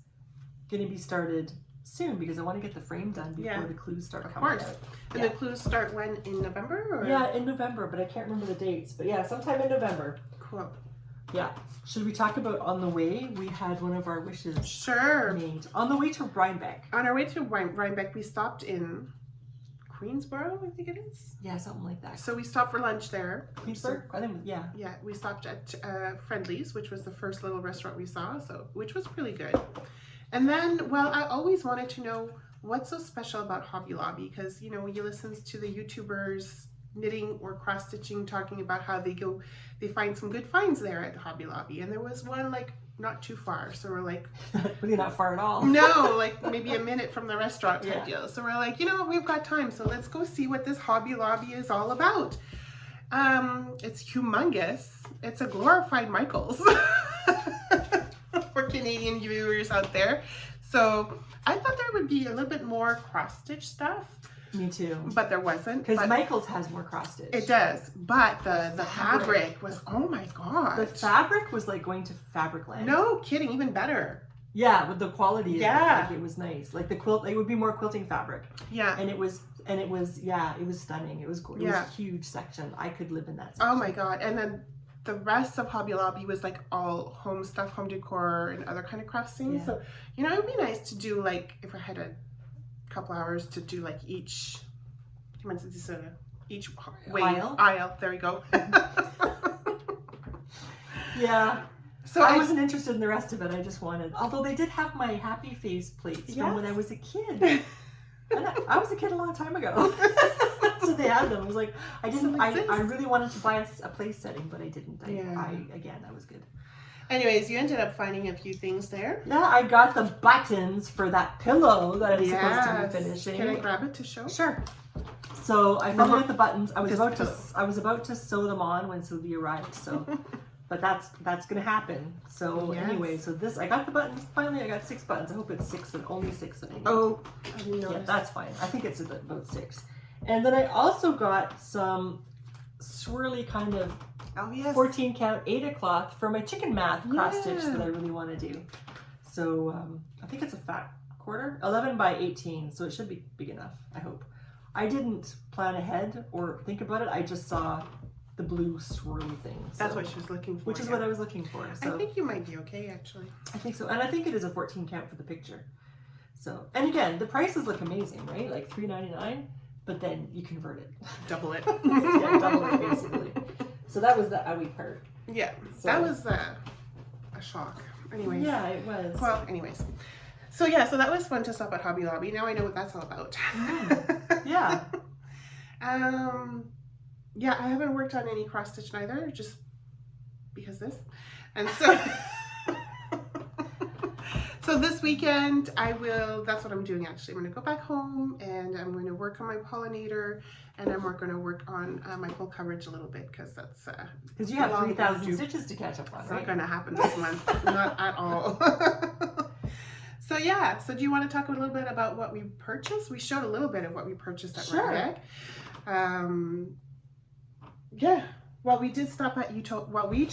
going to be started soon because I want to get the frame done before the clues start coming out. And the clues start when? In November? Or? Yeah, in November, but I can't remember the dates. But yeah, sometime in November. Cool. Yeah. Should we talk about on the way? We had one of our wishes made. On the way to Rhinebeck. On our way to Rhinebeck, we stopped in Queensboro, I think it is. Yeah, something like that. So we stopped for lunch there. Queensboro? I think, yeah. Yeah, we stopped at Friendly's, which was the first little restaurant we saw, which was really good. And then, well, I always wanted to know what's so special about Hobby Lobby, because, you know, you listen to the YouTubers knitting or cross stitching talking about how they find some good finds there at Hobby Lobby, and there was one like not too far, so we're like really not far at all. No, like maybe a minute from the restaurant type deal. So we're like, you know, we've got time, so let's go see what this Hobby Lobby is all about. It's humongous. It's a glorified Michael's for Canadian viewers out there. So I thought there would be a little bit more cross stitch stuff. Me too. But there wasn't. Because Michael's has more cross stitch. It does. But the fabric was, oh my god. The fabric was like going to Fabric Land. No kidding, even better. Yeah, with the quality. Yeah. Like, it was nice. Like the quilt, it would be more quilting fabric. Yeah. And it was yeah, it was stunning. It was cool. It was a huge section. I could live in that section. Oh my God. And then the rest of Hobby Lobby was like all home stuff, home decor, and other kind of crafts things. Yeah. So, you know, it would be nice to do like, if I had a couple hours to do like each aisle. There we go. Yeah. So I wasn't interested in the rest of it. I just wanted, although they did have my happy face plates from when I was a kid. And I was a kid a long time ago. So they had them. I was like, I really wanted to buy a place setting, but I didn't. I was good. Anyways, you ended up finding a few things there. Yeah, I got the buttons for that pillow that I'm supposed to be finishing. Can I grab it to show? Sure. So I finally got the buttons. I was about to sew them on when Sylvia arrived. So, but that's gonna happen. So anyway, so I got the buttons. Finally, I got 6 buttons. I hope it's 6 and only 6 that I need. Oh, I didn't notice. Yeah, that's fine. I think it's about 6. And then I also got some swirly kind of 14 count Aida cloth for my chicken math cross stitch that I really want to do. So I think it's a fat quarter, 11 by 18, so it should be big enough, I hope. I didn't plan ahead or think about it. I just saw the blue swirly thing. So, that's what she was looking for. Which is what I was looking for. So I think you might be okay, actually. I think so. And I think it is a 14 count for the picture. So, and again, the prices look amazing, right? Like $3.99, but then you convert it. Double it. Yeah, double it basically. So that was the owie part. Yeah, so that was a shock. Anyways. Yeah, it was. Well, anyways. So yeah, so that was fun to stop at Hobby Lobby. Now I know what that's all about. Yeah. Yeah, I haven't worked on any cross stitch neither, just because this. And so so this weekend that's what I'm doing actually. I'm going to go back home and I'm going to work on my pollinator and I'm going to work on my full coverage a little bit because that's because you have 3,000 stitches to catch up on, It's right? not going to happen this month. Not at all. So yeah, so do you want to talk a little bit about what we purchased? We showed a little bit of what we purchased at Rhinebeck. Yeah, well, we did stop at Utopia. Well, you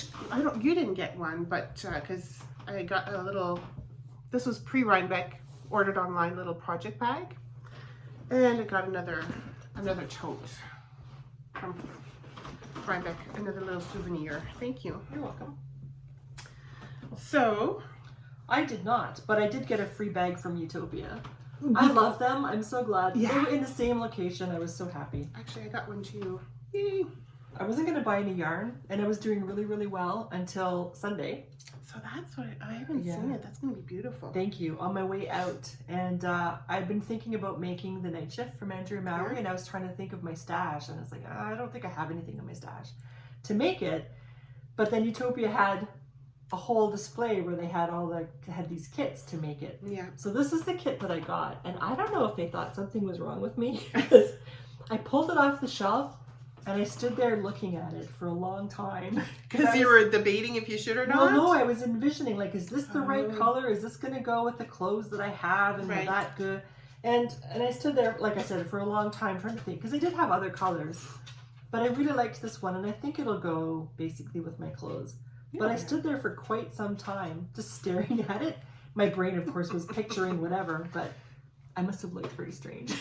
didn't get one, but because I got a little, this was pre-Rhinebeck, ordered online little project bag, and I got another tote from Rhinebeck, another little souvenir. Thank you. You're welcome. So, I did not, but I did get a free bag from Utopia. I love them. I'm so glad. Yeah. They were in the same location. I was so happy. Actually, I got one too. Yay. I wasn't going to buy any yarn, and I was doing really, really well until Sunday. So that's what I haven't seen it. That's going to be beautiful. Thank you. On my way out. And I've been thinking about making the night shift from Andrea Mowry, and I was trying to think of my stash, and I was like, I don't think I have anything in my stash to make it. But then Utopia had a whole display where they had had these kits to make it. Yeah. So this is the kit that I got, and I don't know if they thought something was wrong with me because I pulled it off the shelf and I stood there looking at it for a long time. Because you were debating if you should or not? Well, no, I was envisioning, like, is this the right color? Is this going to go with the clothes that I have? And will that good? And I stood there, like I said, for a long time trying to think, because I did have other colors. But I really liked this one, and I think it'll go basically with my clothes. Yeah. But I stood there for quite some time just staring at it. My brain, of course, was picturing whatever, but I must have looked pretty strange.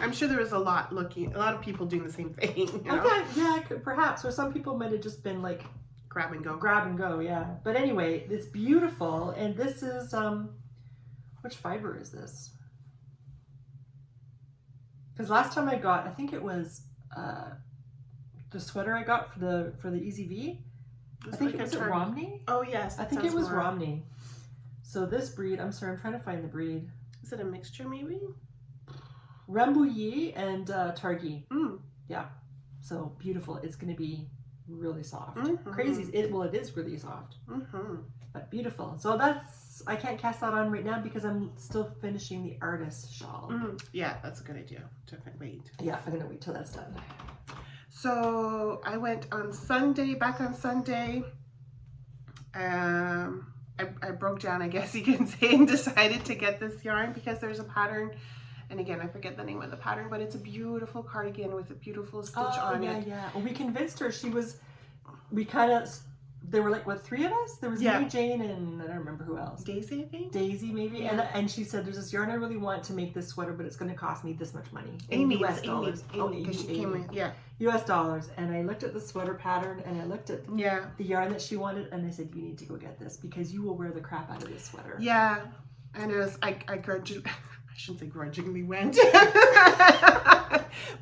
I'm sure there was a lot of people doing the same thing. You know? Okay, yeah, perhaps. Or some people might have just been like, grab and go. Grab and go, yeah. But anyway, it's beautiful. And this is, which fiber is this? Because last time I got, I think it was the sweater I got for the Easy V. I think it was Romney. Oh yes, I think it was Romney. So this breed, I'm sorry, I'm trying to find the breed. Is it a mixture maybe? Rambouillet and Targhee. Mm. Yeah. So beautiful. It's going to be really soft. Mm-hmm. Crazy. It is really soft. Mm-hmm. But beautiful. So I can't cast that on right now because I'm still finishing the artist shawl. Mm. Yeah, that's a good idea. Definitely wait. Yeah, I'm going to wait till that's done. So I went back on Sunday. I broke down, I guess you can say, and decided to get this yarn because there's a pattern. And again, I forget the name of the pattern, but it's a beautiful cardigan with a beautiful stitch on it. Yeah. Well, we convinced her. We kind of there were like, what, 3 of us? There was Yeah. me, Jane, and I don't remember who else. Daisy, I think. Daisy, maybe. Yeah. And she said, there's this yarn I really want to make this sweater, but it's going to cost me this much money. In Amy, US Amy, dollars. Oh, because she Amy. came in. Yeah. US dollars. And I looked at the sweater pattern and I looked at Yeah. the yarn that she wanted, and I said, you need to go get this because you will wear the crap out of this sweater. Yeah. And it was, I grudgingly, I shouldn't say grudgingly went.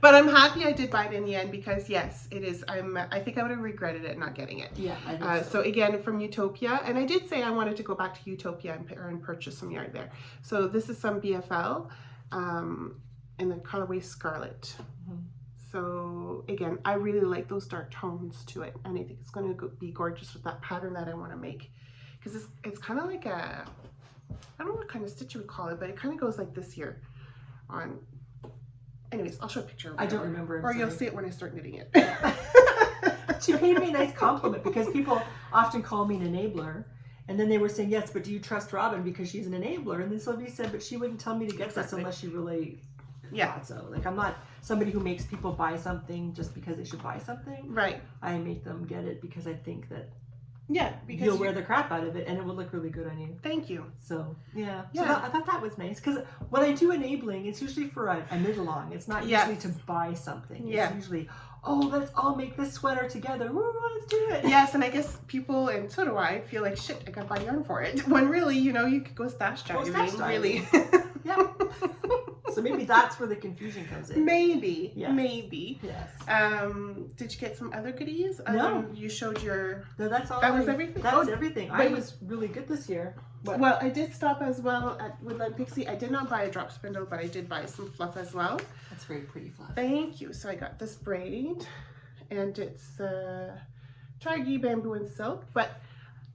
But I'm happy I did buy it in the end because yes, it is. I think I would have regretted it not getting it. Yeah, I think So again, from Utopia, and I did say I wanted to go back to Utopia and purchase some yarn there. So this is some BFL, in the colorway Scarlet. Mhm. So again, I really like those dark tones to it, and I think it's going to be gorgeous with that pattern that I want to make, because it's kind of like a, I don't know what kind of stitch you would call it, but it kind of goes like this here on. Anyways, I'll show a picture of it. I don't remember. I'm Or you'll sorry. see it when I start knitting it. She paid me a nice compliment because people often call me an enabler. And then they were saying, yes, but do you trust Robin because she's an enabler? And then Sylvie said, but she wouldn't tell me to get this Exactly. unless she really Yeah. thought so. Like, I'm not somebody who makes people buy something just because they should buy something. Right. I make them get it because I think that Yeah, because you'll wear the crap out of it and it will look really good on you. Thank you. So, yeah. Yeah. So I thought that was nice because when I do enabling, it's usually for a knit along. It's not Yes. usually to buy something. Yeah. It's usually, oh, let's all make this sweater together. Woo, let's do it. Yes, and I guess people, and so do I, feel like shit, I gotta buy yarn for it. When really, you know, you could go stash driving. Really. Yeah. So maybe that's where the confusion comes in. Maybe. Yes. Maybe. Yes. Did you get some other goodies? No. You showed your. No, that's all. That was everything? That's Oh, everything. I but- was really good this year. What? Well, I did stop as well at Woodland Pixie. I did not buy a drop spindle, but I did buy some fluff as well. That's very pretty fluff. Thank you. So I got this braid, and it's Targi bamboo and silk, but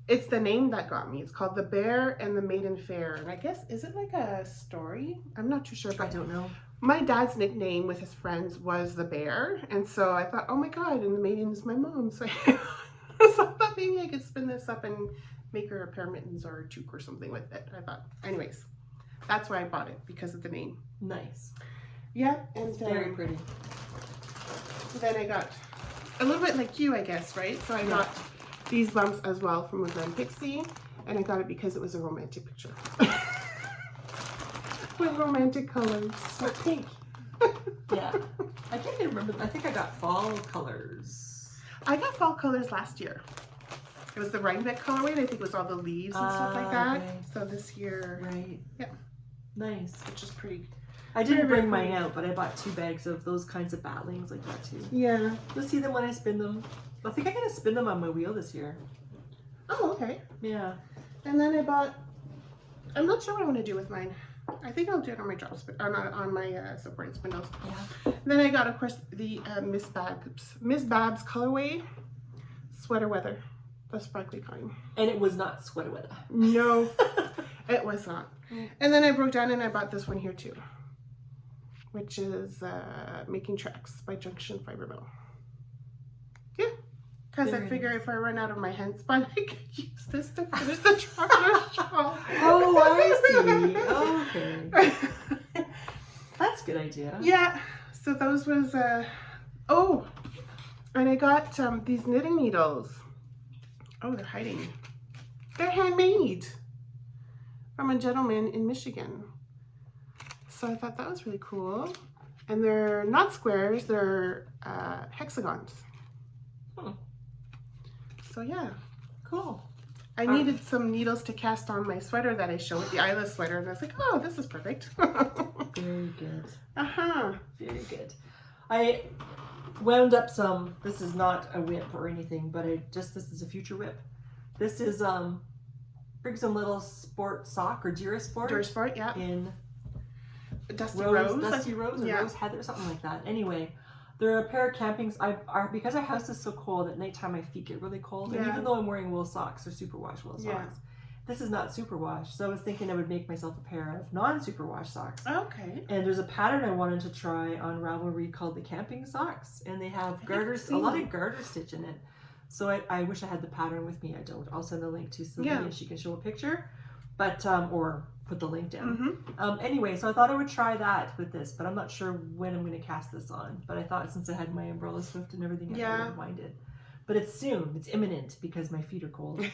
it's the name that got me. It's called The Bear and the Maiden Fair, and I guess, is it like a story? I'm not too sure, I but don't know. my dad's nickname with his friends was the Bear, and so I thought, oh my god, and the maiden is my mom, so, so I thought maybe I could spin this up and make her a pair of mittens or a toque or something with it. I thought, anyways, that's why I bought it, because of the name. Nice. Yeah, and Very pretty. then I got a little bit like you, I guess, right? So I got these bumps as well from Woodland Pixie, and I got it because it was a romantic picture. With romantic colors. So pink. Yeah. I can't even remember. I think I got fall colors. I got fall colors last year. It was the Rhinebeck colorway, and I think it was all the leaves and stuff like that. Okay. So this year, Right. Yeah. Nice. which is pretty. I didn't Very, bring very mine pretty. out, but I bought 2 bags of those kinds of battling like that too. Yeah. You'll see them when I spin them. I think I'm gonna spin them on my wheel this year. Oh, okay. Yeah. And then I bought. I'm not sure what I want to do with mine. I think I'll do it on my drop spin, on my supported spindles. Yeah. Then I got, of course, the Miss Babs colorway sweater weather, the sparkly kind. And it was not sweater weather. No, it was not. And then I broke down and I bought this one here too, which is Making Tracks by Junction Fiber Mill. Yeah, because I Very figure nice. if I run out of my hand spun, I could use this to finish the traveler's shawl. Oh, I see. Okay. That's a good idea. Yeah, so those was, oh, and I got these knitting needles. Oh, they're hiding. They're handmade from a gentleman in Michigan. So I thought that was really cool. And they're not squares, they're hexagons. Hmm. So yeah, Cool. I needed some needles to cast on my sweater that I showed, the eyeless sweater, and I was like, oh, this is perfect. Very good. Uh-huh. Very good. I wound up some, this is not a whip or anything, but this is a future whip. This is Briggs & Little Sport Sock or Dura Sport. Dura Sport, yeah. In Dusty Rose. Dusty Rose or yeah. Rose Heather, something like that. Anyway, they're a pair of campings. Because our house is so cold, at nighttime my feet get really cold. And Yeah. even though I'm wearing wool socks or superwash wool socks, Yeah. this is not superwash. So I was thinking I would make myself a pair of non-superwash socks. Okay. And there's a pattern I wanted to try on Ravelry called the camping socks, and they have garters, a lot of garter stitch in it. So I wish I had the pattern with me. I don't. I'll send a link to Sylvie Yeah. and she can show a picture, but or put the link down. Mm-hmm. Anyway, so I thought I would try that with this, but I'm not sure when I'm going to cast this on. But I thought since I had my umbrella swift and everything, I Yeah. wouldn't mind it. But it's soon. It's imminent because my feet are cold.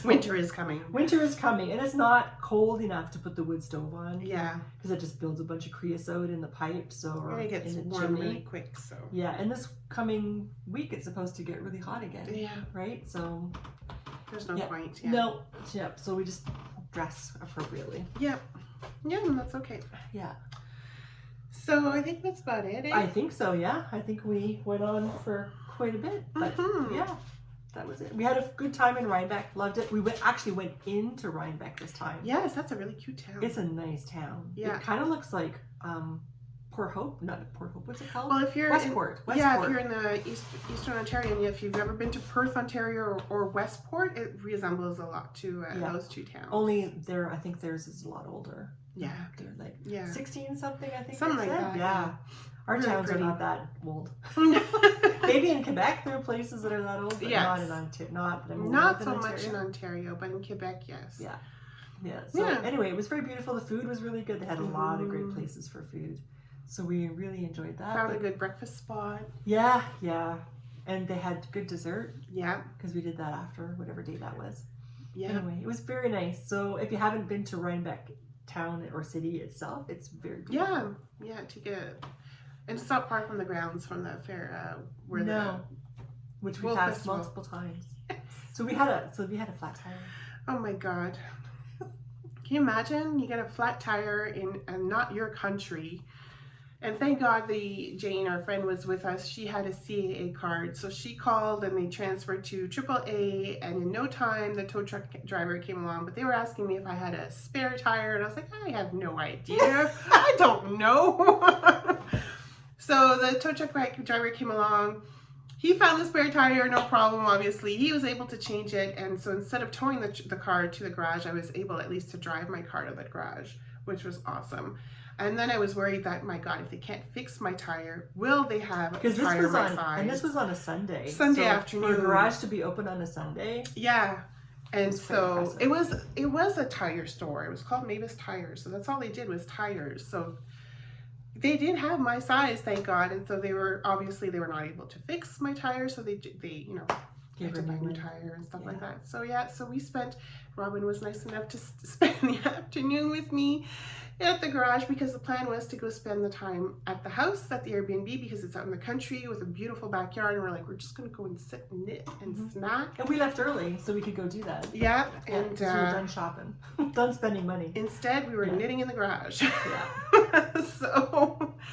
Winter is coming. Winter is coming, and it's not cold enough to put the wood stove on. Yeah. Because it just builds a bunch of creosote in the pipes or It gets in the warm chimney. really quick, so. Yeah, and this coming week it's supposed to get really hot again. Yeah. Right? So there's no point. Yeah. No. Yep. So we just dress appropriately. Yep. Yeah, and that's okay. Yeah. So I think that's about it. Eh? I think so, yeah. I think we went on for quite a bit. But yeah, that was it. We had a good time in Rhinebeck. Loved it. We actually went into Rhinebeck this time. Yes, that's a really cute town. It's a nice town. Yeah. It kind of looks like Port Hope. Not Port Hope. What's it called? Well, if you're Westport. Yeah, if you're in the Eastern Ontario, and if you've ever been to Perth, Ontario, or Westport, it resembles a lot to those two towns. Only I think theirs is a lot older. Yeah. They're like 16 something, I think. Something like that. Yeah. Our Really towns pretty. are not that old. Maybe in Quebec there are places that are that old, but not in Ontario. Not so much in Ontario, but in Quebec, yes. Yeah. Yeah. So anyway, it was very beautiful. The food was really good. They had a lot of great places for food. So we really enjoyed that. Found a good breakfast spot. Yeah, yeah. And they had good dessert. Yeah. Because we did that after whatever day that was. Yeah. Anyway, it was very nice. So if you haven't been to Rhinebeck town or city itself, it's very beautiful. Yeah, to get... And it's not far from the grounds from the fair which we passed multiple times. So we had a flat tire. Oh my god. Can you imagine? You get a flat tire in not your country. And thank God Jane, our friend, was with us. She had a CAA card. So she called and they transferred to AAA, and in no time the tow truck driver came along. But they were asking me if I had a spare tire, and I was like, I have no idea. I don't know. So the tow truck driver came along. He found the spare tire, no problem, obviously. He was able to change it. And so instead of towing the car to the garage, I was able at least to drive my car to the garage, which was awesome. And then I was worried that, my God, if they can't fix my tire, will they have a tire my size? And this was on a Sunday. Sunday afternoon. For a garage to be open on a Sunday. Yeah. And so it was a tire store. It was called Mavis Tires. So that's all they did was tires. So they did have my size, thank God. And so they were not able to fix my tire. So they had to buy a new tire and stuff like that. So Robin was nice enough to spend the afternoon with me at the garage, because the plan was to go spend the time at the house, at the Airbnb, because it's out in the country with a beautiful backyard, and we're just going to go and sit and knit and snack. And we left early so we could go do that. Yeah. And we were done shopping. Done spending money. Instead, we were knitting in the garage.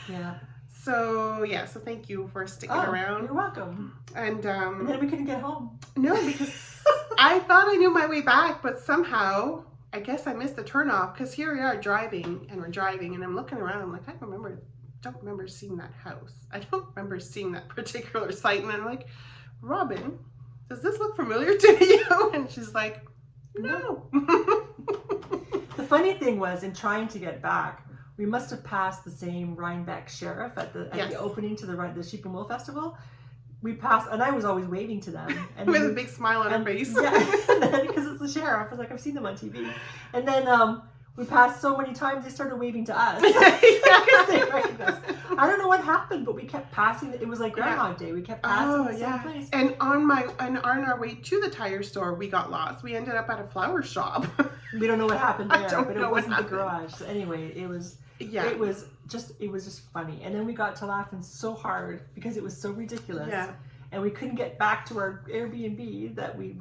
Yeah. So thank you for sticking around. You're welcome. And then we couldn't get home. No, because I thought I knew my way back, but somehow I guess I missed the turnoff, because here we are driving, and I'm looking around. I'm like, I don't remember seeing that house. I don't remember seeing that particular site. And I'm like, Robin, does this look familiar to you? And she's like, no. The funny thing was, in trying to get back, we must have passed the same Rhinebeck sheriff at the opening to the Sheep and Wool Festival. We passed, and I was always waving to them. And with a big smile on her face. Yeah, because it's the sheriff. I was like, I've seen them on TV. And then we passed so many times, they started waving to us. Because they recognized. I don't know what happened, but we kept passing. It was like Groundhog Day. We kept passing the same place. And on our way to the tire store, we got lost. We ended up at a flower shop. We don't know what happened there, but it wasn't the garage. So anyway, it was just funny. And then we got to laughing so hard because it was so ridiculous. Yeah. And we couldn't get back to our Airbnb that we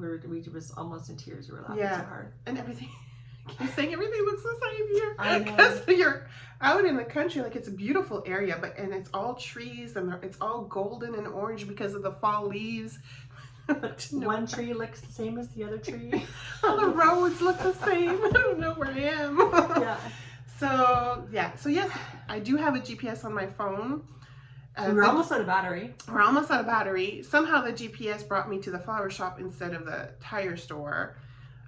was almost in tears. We were laughing so hard. And everything. Keep saying everything looks the same here. I know. Because you're out in the country, it's a beautiful area, and it's all trees, and it's all golden and orange because of the fall leaves. One tree looks the same as the other tree. The roads look the same. I don't know where I am. Yeah. So yes, I do have a GPS on my phone. We're almost out of battery. We're almost out of battery. Somehow the GPS brought me to the flower shop instead of the tire store.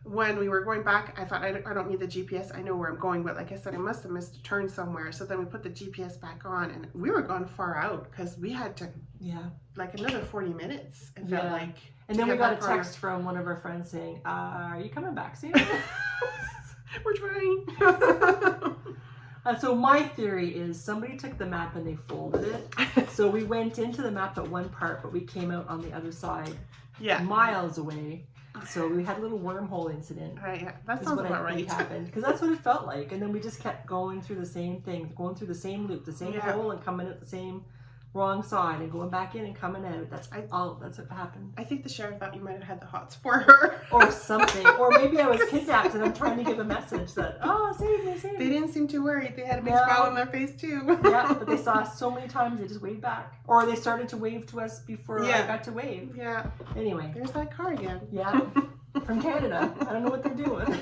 When we were going back, I thought, I don't need the GPS. I know where I'm going. But like I said, I must have missed a turn somewhere. So then we put the GPS back on, and we were gone far out because we had to, another 40 minutes. It felt like. And then we got a text from one of our friends saying, are you coming back soon? We're trying. So my theory is somebody took the map and they folded it. So we went into the map at one part, but we came out on the other side, miles away. So we had a little wormhole incident. Right, yeah, that sounds about right. Happened because that's what it felt like, and then we just kept going through the same thing, going through the same loop, the same hole, and coming out the same wrong side, and going back in and coming out. That's what happened. I think the sheriff thought you might have had the hots for her, or something, or maybe I was kidnapped and I'm trying to give a message that save me, save me. They didn't seem too worried. They had a big smile on their face too. Yeah, but they saw us so many times they just waved back, or they started to wave to us before I got to wave. Yeah. Anyway, there's that car again. Yeah. From Canada. I don't know what they're doing.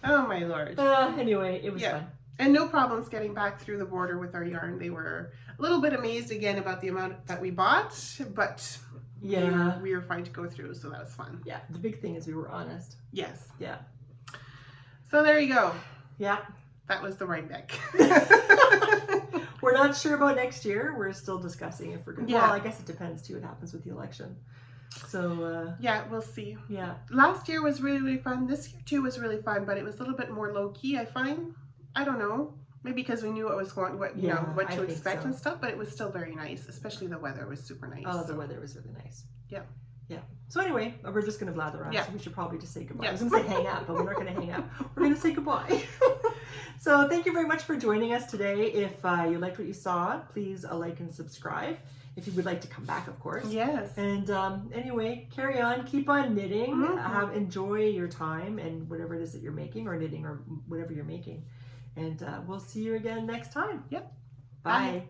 Oh my Lord. Anyway, it was fun. And no problems getting back through the border with our yarn. They were a little bit amazed again about the amount that we bought, but we were fine to go through, so that was fun. Yeah, the big thing is we were honest. Yes. Yeah. So there you go. Yeah. That was the Rhinebeck. We're not sure about next year. We're still discussing if we're going to. Well, I guess it depends too what happens with the election. So yeah, we'll see. Yeah. Last year was really, really fun. This year too was really fun, but it was a little bit more low key, I find. I don't know. Maybe because we knew what was going, what to expect and stuff, but it was still very nice. Especially the weather was super nice. Oh, the weather was really nice. Yeah. Yeah. So anyway, we're just going to blather on. Yeah. So we should probably just say goodbye. Yeah. I was going to say hang up, but we're not going to hang up. We're going to say goodbye. So thank you very much for joining us today. If you liked what you saw, please like and subscribe. If you would like to come back, of course. Yes. And anyway, carry on. Keep on knitting. Enjoy your time and whatever it is that you're making, or knitting, or whatever you're making. And we'll see you again next time. Yep. Bye.